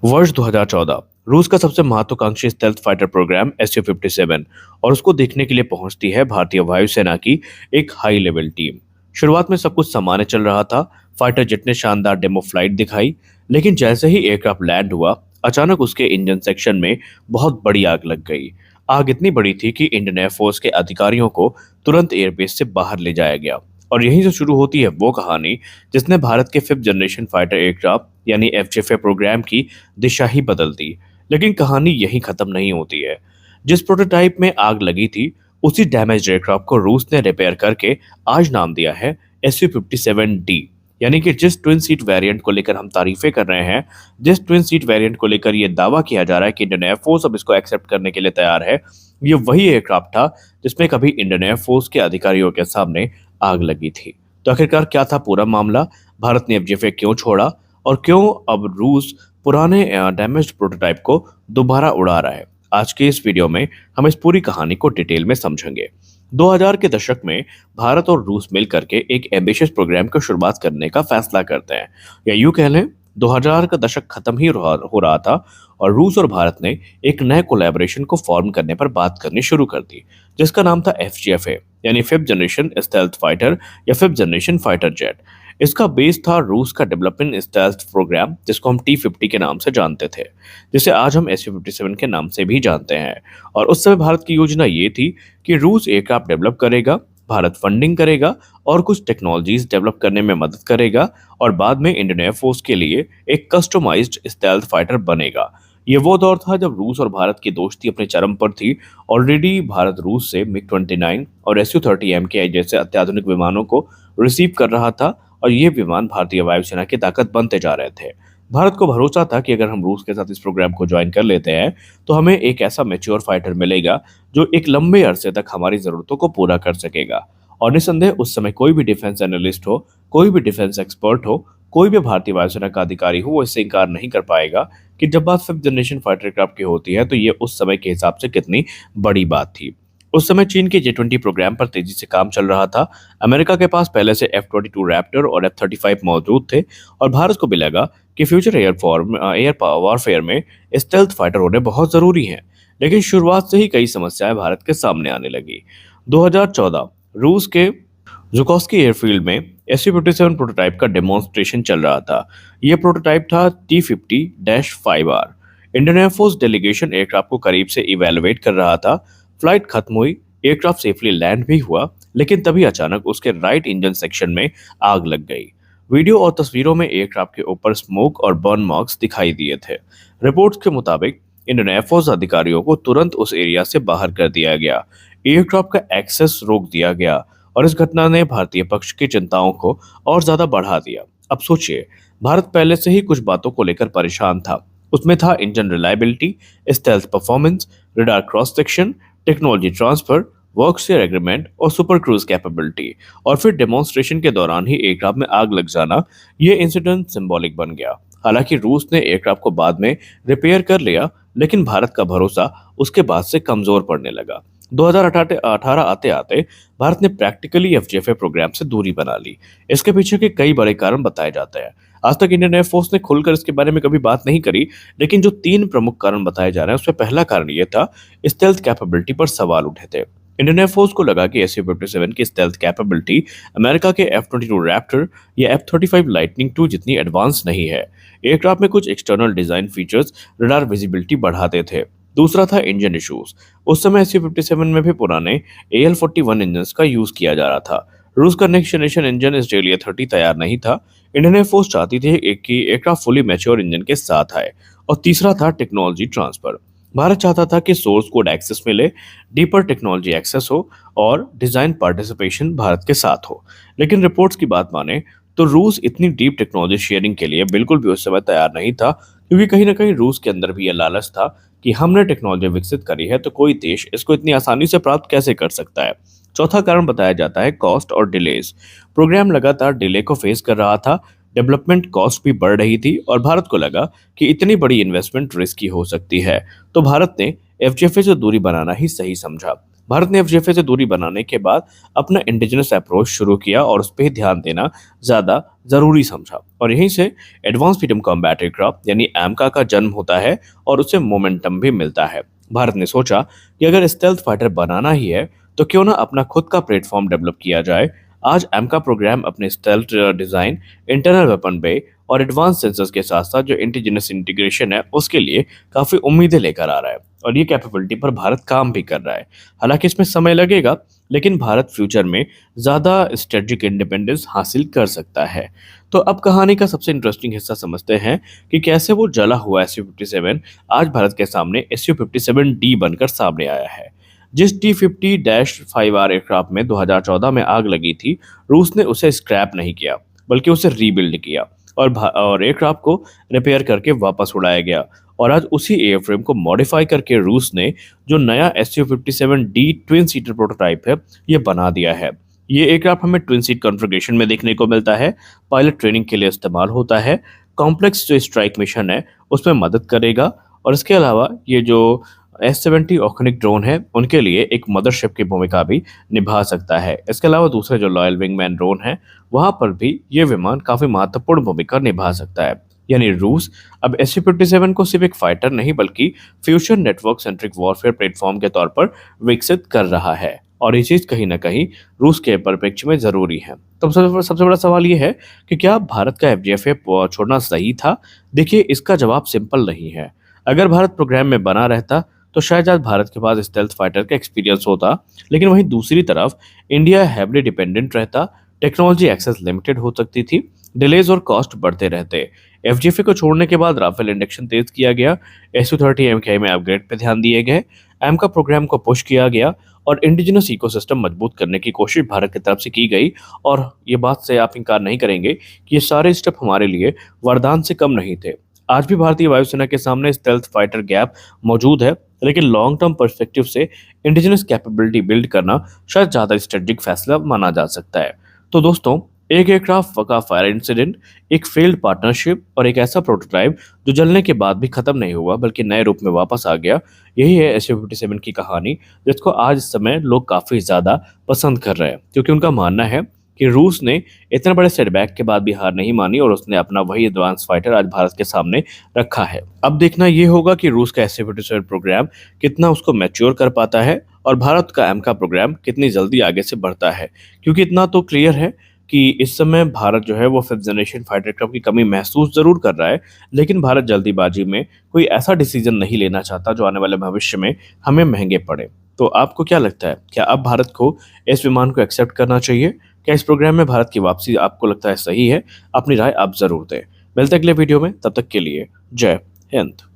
वर्ष 2014 रूस का सबसे महत्वाकांक्षी स्टेल्थ फाइटर प्रोग्राम SU-57 और उसको देखने के लिए पहुंचती है भारतीय वायुसेना की एक हाई लेवल टीम। शुरुआत में सब कुछ सामान्य चल रहा था। फाइटर जेट ने शानदार डेमो फ्लाइट दिखाई, लेकिन जैसे ही एयरक्राफ्ट लैंड हुआ, अचानक उसके इंजन सेक्शन में बहुत बड़ी आग लग गई। आग इतनी बड़ी थी कि इंडियन एयरफोर्स के अधिकारियों को तुरंत एयरबेस से बाहर ले जाया गया। और यहीं से शुरू होती है वो कहानी जिसने भारत के 5th जनरेशन फाइटर एयरक्राफ्ट यानी FJFA प्रोग्राम की दिशा ही बदल दी। लेकिन कहानी यहीं खत्म नहीं होती है। जिस प्रोटोटाइप में आग लगी थी, उसी डैमेज एयरक्राफ्ट को रूस ने रिपेयर करके आज नाम दिया है SU-57D। यानी कि जिस ट्विन सीट वेरिएंट को लेकर हम तारीफें कर रहे हैं, जिस ट्विन सीट वेरिएंट को लेकर ये दावा किया जा रहा है कि इंडियन एयरफोर्स अब इसको एक्सेप्ट करने के लिए तैयार है, ये वही एयरक्राफ्ट था जिसमें कभी इंडियन एयरफोर्स के अधिकारियों के सामने आग लगी थी। तो आखिरकार क्या था पूरा मामला? भारत ने FJFA क्यों छोड़ा और क्यों अब रूस पुराने डैमेज्ड प्रोटोटाइप को दोबारा उड़ा रहा है? आज के इस वीडियो में हम इस पूरी कहानी को डिटेल में समझेंगे। 2000 के दशक में भारत और रूस मिलकर के एक एम्बिशियस प्रोग्राम की शुरुआत करने का फैसला करते हैं, या यूं कह लें 2000 का दशक खत्म ही हो रहा था और रूस और भारत ने एक नए कोलैबोरेशन को फॉर्म करने पर बात करनी शुरू कर दी, जिसका नाम था FJFA यानी 5th जनरेशन स्टेल्थ फाइटर या 5th जनरेशन फाइटर जेट। इसका बेस था रूस का डेवलपमेंट स्टेल्थ प्रोग्राम, जिसको हम T-50 के नाम से जानते थे, जिसे आज हम SU-57 के नाम से भी जानते हैं। और उस समय भारत की योजना ये थी कि रूस एयरक्राफ्ट डेवलप करेगा, भारत फंडिंग करेगा और कुछ टेक्नोलॉजीज डेवलप करने में मदद करेगा, और बाद में इंडियन एयरफोर्स के लिए एक कस्टमाइज्ड स्टेल्थ फाइटर बनेगा। ये वो दौर था जब रूस और भारत की दोस्ती अपने चरम पर थी। ऑलरेडी भारत रूस से MiG-29 और SU-30MKI जैसे अत्याधुनिक विमानों को रिसीव कर रहा था, और ये विमान भारतीय वायुसेना की ताकत बनते जा रहे थे। भारत को भरोसा था कि अगर हम रूस के साथ इस प्रोग्राम को ज्वाइन कर लेते हैं, तो हमें एक ऐसा मैच्योर फाइटर मिलेगा जो एक लंबे अरसे तक हमारी ज़रूरतों को पूरा कर सकेगा। और निस्संदेह उस समय कोई भी डिफेंस एनालिस्ट हो, कोई भी डिफेंस एक्सपर्ट हो, कोई भी भारतीय वायुसेना का अधिकारी हो, वो इससे इनकार नहीं कर पाएगा कि जब बात 5th जनरेशन फाइटर एयरक्राफ्ट की होती है, तो ये उस समय के हिसाब से कितनी बड़ी बात थी। उस समय चीन के J-20 प्रोग्राम पर तेजी से काम चल रहा था। अमेरिका के पास पहले से F-22 रैप्टर और F-35 मौजूद थे, और भारत को भी लगा कि फ्यूचर एयर वॉरफेयर में स्टेल्थ फाइटर होने बहुत ज़रूरी हैं। लेकिन शुरुआत से ही कई समस्याएं भारत के सामने आने लगी। 2014 रूस के जुकोस्की एयरफील्ड में SU-57 प्रोटोटाइप का डेमोन्स्ट्रेशन चल रहा था। यह प्रोटोटाइप था T-50-5R। Indian air force delegation aircraft को करीब से इवेलुएट कर रहा था। फ्लाइट खत्म हुई, एयरक्राफ्ट सेफली लैंड भी हुआ, लेकिन तभी अचानक उसके राइट इंजन सेक्शन में आग लग गई। वीडियो और तस्वीरों में एयरक्राफ्ट के ऊपर स्मोक और बर्न मार्क्स दिखाई दिए थे। रिपोर्ट्स के मुताबिक इंडियन एयरफोर्स अधिकारियों को तुरंत उस एरिया से बाहर कर दिया गया। एयरक्राफ्ट का एक्सेस रोक दिया गया, और इस घटना ने भारतीय पक्ष की चिंताओं को और ज्यादा बढ़ा दिया। अब सोचिए, भारत पहले से ही कुछ बातों को लेकर परेशान था। उसमें था engine reliability, stealth performance, radar cross section, technology transfer, work share agreement और सुपर क्रूज कैपेबिलिटी। और फिर डेमोन्स्ट्रेशन के दौरान ही एयरक्राफ्ट में आग लग जाना, ये इंसिडेंट सिंबॉलिक बन गया। हालांकि रूस ने एयरक्राफ्ट को बाद में रिपेयर कर लिया, लेकिन भारत का भरोसा उसके बाद से कमजोर पड़ने लगा। 2018 आते आते भारत ने प्रैक्टिकली FJFA प्रोग्राम से दूरी बना ली। इसके पीछे के कई बड़े कारण बताए जाते हैं। आज तक इंडियन एयरफोर्स ने खुलकर इसके बारे में कभी बात नहीं करी, लेकिन जो 3 प्रमुख कारण बताए जा रहे हैं, उसमें पहला कारण यह था, स्टेल्थ कैपेबिलिटी पर सवाल उठे थे। इंडियन एयरफोर्स को लगा कि SU-57 की स्टेल्थ कैपेबिलिटी अमेरिका के F-22 रैप्टर या F-35 लाइटनिंग II जितनी एडवांस नहीं है। एयरक्राफ्ट में कुछ external design features radar visibility बढ़ाते थे। दूसरा था इंजन इश्यूज। उस समय SU-57 में भी पुराने AL-41 इंजन का यूज किया जा रहा था। रूस का नेक्स्ट जनरेशन इंजन SDLE-30 तैयार नहीं था। इंडियन एयरफोर्स चाहती थी कि एयरक्राफ्ट फुली मैच्योर इंजन के साथ आए। और तीसरा था टेक्नोलॉजी ट्रांसफर। भारत चाहता था कि सोर्स कोड एक्सेस मिले, डीपर टेक्नोलॉजी एक्सेस हो और डिजाइन पार्टिसिपेशन भारत के साथ हो। लेकिन रिपोर्ट्स की बात माने तो रूस इतनी डीप टेक्नोलॉजी शेयरिंग के लिए बिल्कुल भी उस समय तैयार नहीं था, क्योंकि कहीं ना कहीं रूस के अंदर भी यह लालच था कि हमने टेक्नोलॉजी विकसित करी है, तो कोई देश इसको इतनी आसानी से प्राप्त कैसे कर सकता है। चौथा कारण बताया जाता है कॉस्ट और डिलेज। प्रोग्राम लगातार डिले को फेस कर रहा था, डेवलपमेंट कॉस्ट भी बढ़ रही थी, और भारत को लगा कि इतनी बड़ी इन्वेस्टमेंट रिस्की हो सकती है, तो भारत ने FJFA से दूरी बनाना ही सही समझा। भारत ने FJFA से दूरी बनाने के बाद अपना इंडिजिनस अप्रोच शुरू किया और उस पर ध्यान देना ज़्यादा जरूरी समझा और यहीं से एडवांस मीडियम कॉम्बैट एयरक्राफ्ट यानी एमका का जन्म होता है और उसे मोमेंटम भी मिलता है। भारत ने सोचा कि अगर स्टेल्थ फाइटर बनाना ही है तो क्यों ना अपना खुद का प्लेटफॉर्म डेवलप किया जाए। आज एमका प्रोग्राम अपने स्टेल्थ डिजाइन, इंटरनल वेपन बे और एडवांस सेंसर्स के साथ साथ जो इंडिजिनस इंटीग्रेशन है उसके लिए काफी उम्मीदें लेकर आ रहा है और ये कैपेबिलिटी पर भारत काम भी कर रहा है। हालांकि इसमें समय लगेगा, लेकिन भारत फ्यूचर में ज्यादा स्ट्रेटेजिक इंडिपेंडेंस हासिल कर सकता है। तो अब कहानी का सबसे इंटरेस्टिंग हिस्सा समझते हैं कि कैसे वो जला हुआ SU-57 आज भारत के सामने SU-57D बनकर सामने आया है। जिस T-50-5R एयरक्राफ्ट में 2014 में आग लगी थी, रूस ने उसे स्क्रैप नहीं किया बल्कि उसे रीबिल्ड किया और एयरक्राफ्ट को रिपेयर करके वापस उड़ाया गया। और आज उसी एयरफ्रेम को मॉडिफाई करके रूस ने जो नया SU-57D ट्विन सीटर प्रोटोटाइप है ये बना दिया है। ये एयरक्राफ्ट हमें ट्विन सीट कॉन्फ़िगरेशन में देखने को मिलता है, पायलट ट्रेनिंग के लिए इस्तेमाल होता है, कॉम्प्लेक्स जो स्ट्राइक मिशन है उसमें मदद करेगा और इसके अलावा ये जो S-70 ऑर्गेनिक ड्रोन है उनके लिए एक मदरशिप की भूमिका भी निभा सकता है। इसके अलावा दूसरे जो लॉयल विंगमैन ड्रोन है वहां पर भी ये विमान काफी महत्वपूर्ण भूमिका निभा सकता है। यानी रूस अब SU-57 को सिर्फ एक फाइटर नहीं बल्कि future network centric warfare platform के तौर पर विकसित कर रहा है और ये चीज कहीं ना कहीं रूस के परिप्रेक्ष्य में जरूरी है। तो सबसे बड़ा सवाल ये है कि क्या भारत का FJFA छोड़ना सही था? देखिए, इसका जवाब सिंपल नहीं है। अगर भारत प्रोग्राम में बना रहता तो शायद आज भारत के पास स्टेल्थ फाइटर का एक्सपीरियंस होता, लेकिन वहीं दूसरी तरफ इंडिया हैवली डिपेंडेंट रहता, टेक्नोलॉजी एक्सेस लिमिटेड हो सकती थी, डिलेज और कॉस्ट बढ़ते रहते। FJFA को छोड़ने के बाद राफेल इंडक्शन तेज किया गया, SU-30 MKI में अपग्रेड पर ध्यान दिए गए, एमका प्रोग्राम को पुश किया गया और इंडिजिनस इकोसिस्टम मजबूत करने की कोशिश भारत की तरफ से की गई। और ये बात से आप इनकार नहीं करेंगे कि ये सारे स्टेप हमारे लिए वरदान से कम नहीं थे। आज भी भारतीय वायुसेना के सामने स्टेल्थ फाइटर गैप मौजूद है, लेकिन लॉन्ग टर्म पर्सपेक्टिव से इंडिजिनस कैपेबिलिटी बिल्ड करना शायद ज़्यादा स्ट्रेटेजिक फैसला माना जा सकता है। तो दोस्तों, एक एयरक्राफ्ट का फायर इंसिडेंट, एक फेल्ड पार्टनरशिप और एक ऐसा प्रोटोटाइप जो जलने के बाद भी खत्म नहीं हुआ बल्कि नए रूप में वापस आ गया, यही है SU-57 की कहानी, जिसको आज इस समय लोग काफ़ी ज़्यादा पसंद कर रहे हैं क्योंकि उनका मानना है कि रूस ने इतने बड़े सेटबैक के बाद भी हार नहीं मानी और उसने अपना वही एडवांस फाइटर आज भारत के सामने रखा है। अब देखना ये होगा कि रूस का SU-57 प्रोग्राम कितना उसको मैच्योर कर पाता है और भारत का एमका प्रोग्राम कितनी जल्दी आगे से बढ़ता है, क्योंकि इतना तो क्लियर है कि इस समय भारत जो है वो 5th जनरेशन फाइटर एयरक्राफ्ट की कमी महसूस जरूर कर रहा है, लेकिन भारत जल्दीबाजी में कोई ऐसा डिसीजन नहीं लेना चाहता जो आने वाले भविष्य में हमें महंगे पड़े। तो आपको क्या लगता है, क्या अब भारत को इस विमान को एक्सेप्ट करना चाहिए? क्या इस प्रोग्राम में भारत की वापसी आपको लगता है सही है? अपनी राय आप जरूर दें। मिलते हैं अगले वीडियो में, तब तक के लिए जय हिंद।